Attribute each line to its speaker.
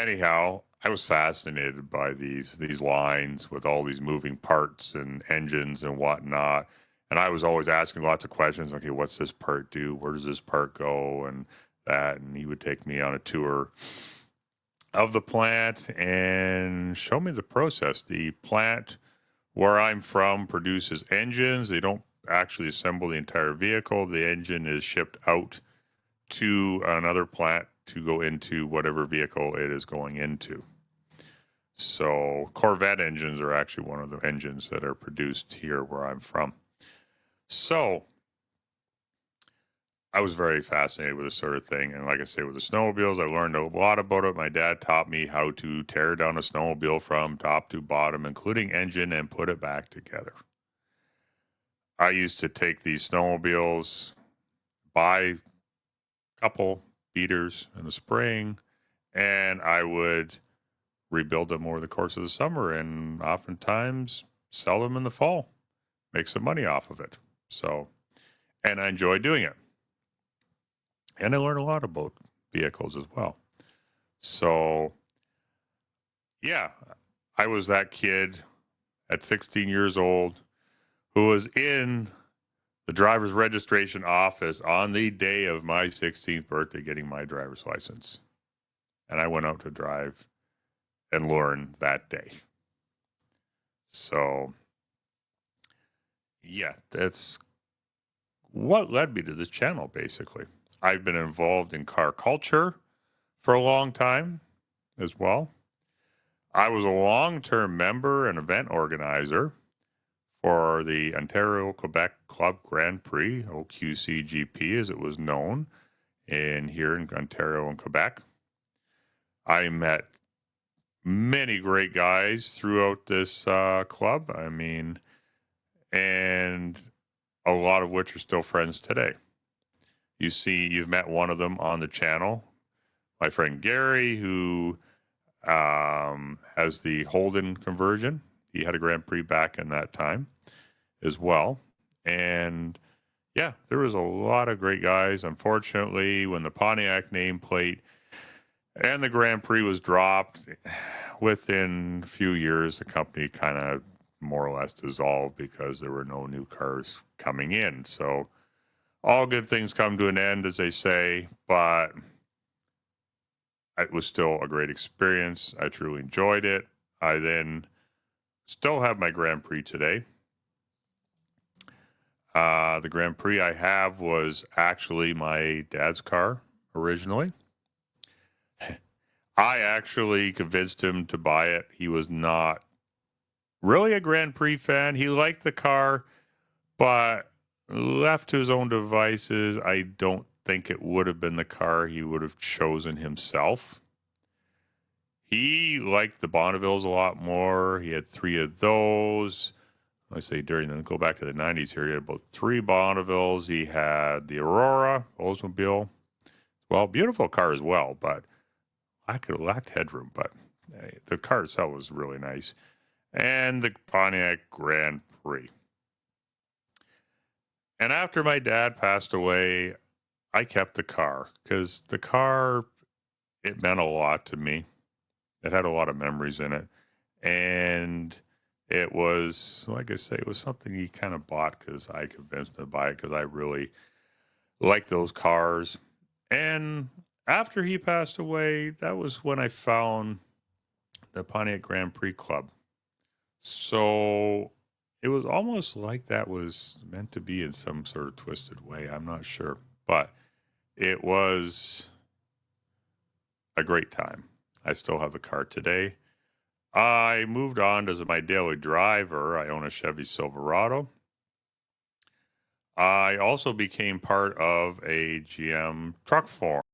Speaker 1: Anyhow, I was fascinated by these lines with all these moving parts and engines and whatnot. And I was always asking lots of questions. Okay, what's this part do? Where does this part go? And that. And he would take me on a tour of the plant and show me the process. The plant where I'm from produces engines. They don't actually assemble the entire vehicle. The engine is shipped out to another plant to go into whatever vehicle it is going into. So Corvette engines are actually one of the engines that are produced here where I'm from. So I was very fascinated with this sort of thing. And like I say, with the snowmobiles, I learned a lot about it. My dad taught me how to tear down a snowmobile from top to bottom, including engine, and put it back together. I used to take these snowmobiles, buy a couple beaters in the spring, and I would rebuild them over the course of the summer and oftentimes sell them in the fall, make some money off of it. So, and I enjoy doing it. And I learned a lot about vehicles as well. So, yeah, I was that kid at 16 years old who was in the driver's registration office on the day of my 16th birthday getting my driver's license. And I went out to drive and learn that day. So, yeah, that's what led me to this channel, basically. I've been involved in car culture for a long time as well. I was a long term member and event organizer for the Ontario Quebec Club Grand Prix, OQCGP as it was known, here in Ontario and Quebec. I met many great guys throughout this club. I mean, and a lot of which are still friends today. You've met one of them on the channel, my friend Gary, who has the Holden conversion. He had a Grand Prix back in that time as well. And yeah, there was a lot of great guys. Unfortunately, when the Pontiac nameplate and the Grand Prix was dropped, within a few years, the company kind of more or less dissolved because there were no new cars coming in. So all good things come to an end, as they say, but it was still a great experience. I truly enjoyed it. I then still have my Grand Prix today. The Grand Prix I have was actually my dad's car originally. I actually convinced him to buy it. He was not really a Grand Prix fan. He liked the car, but left to his own devices, I don't think it would have been the car he would have chosen himself. He liked the Bonnevilles a lot more. He had three of those. I say go back to the 90s here. He had about three Bonnevilles. He had the Aurora Oldsmobile. Well, beautiful car as well, but lacked headroom. But the car itself was really nice. And the Pontiac Grand Prix. And after my dad passed away, I kept the car because the car, it meant a lot to me. It had a lot of memories in it. And it was, like I say, it was something he kind of bought because I convinced him to buy it because I really liked those cars. And after he passed away, that was when I found the Pontiac Grand Prix Club. So it was almost like that was meant to be in some sort of twisted way. I'm not sure. But it was a great time. I still have the car today. I moved on as my daily driver. I own a Chevy Silverado. I also became part of a GM truck forum.